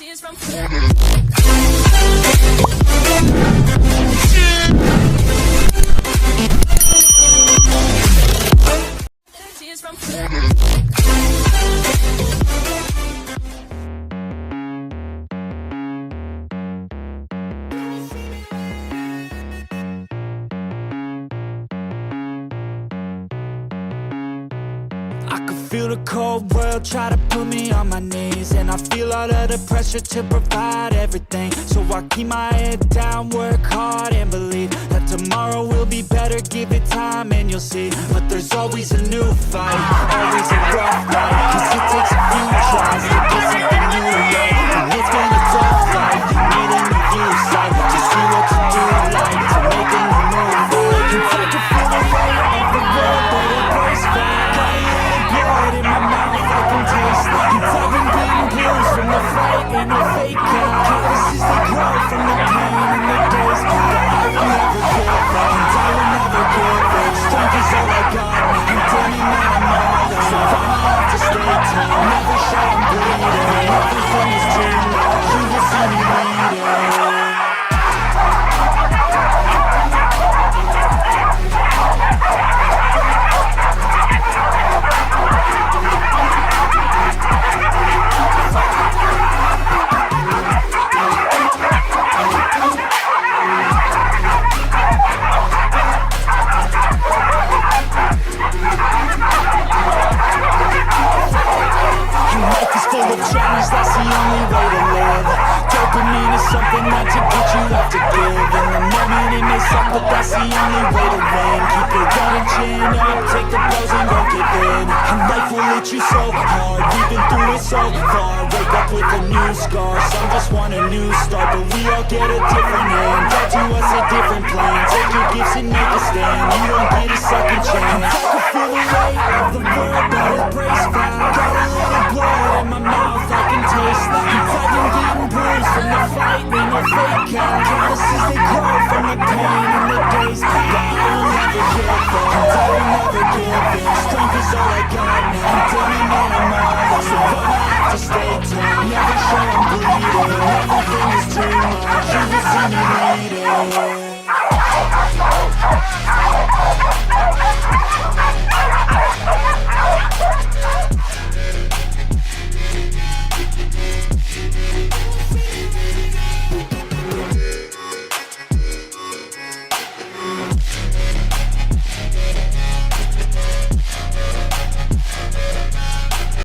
Tears from Tears from I can feel the cold world try to put me on my knees, and I feel all of the pressure to provide everything. So I keep my head down, work hard and believe that tomorrow will be better. Give it time and you'll see. But there's always a new fight, always a rough night, 'cause it takes a few tries to get something new right. And it's been a tough fight, you need a new view sight to see what to do, like to make a new move. I can feel the weight of the world that embrace fire. Blood in my mouth, I can taste it. I've been bleeding blues from the fight, ain't no fake out. Calluses they grow from the pain and the days pass. I will never give up, and I will never give in. Strength is all I got, I'm turning that I'm all in. So I'ma have to stay tall, never show I'm bleeding. Everything is too much, you will see me leading. That's the only way to live. Dopamine is something that to get you have to give. In the moment it may suck, but that's the only way to win. Keep your gun and chin up, take the blows and don't give in. And life will hit you so hard, we've been through it so far. Wake up with a new scar, some just want a new start, but we all get a different hand. God to us a different plan, take your gifts and make a stand. You don't get a second chance. I can feel the weight of the world that embrace fire. Got a little blood in my mouth, I can taste that. I've been bleeding bruised from the fight, ain't no fake out. Calluses they grow from the pain and the days pass. But I will never give up, and I will never give in. Strength is all I got now, I'm turning that I'm all in. So I'ma have to stay tall, never show I'm bleeding. Everything is too much, you will see me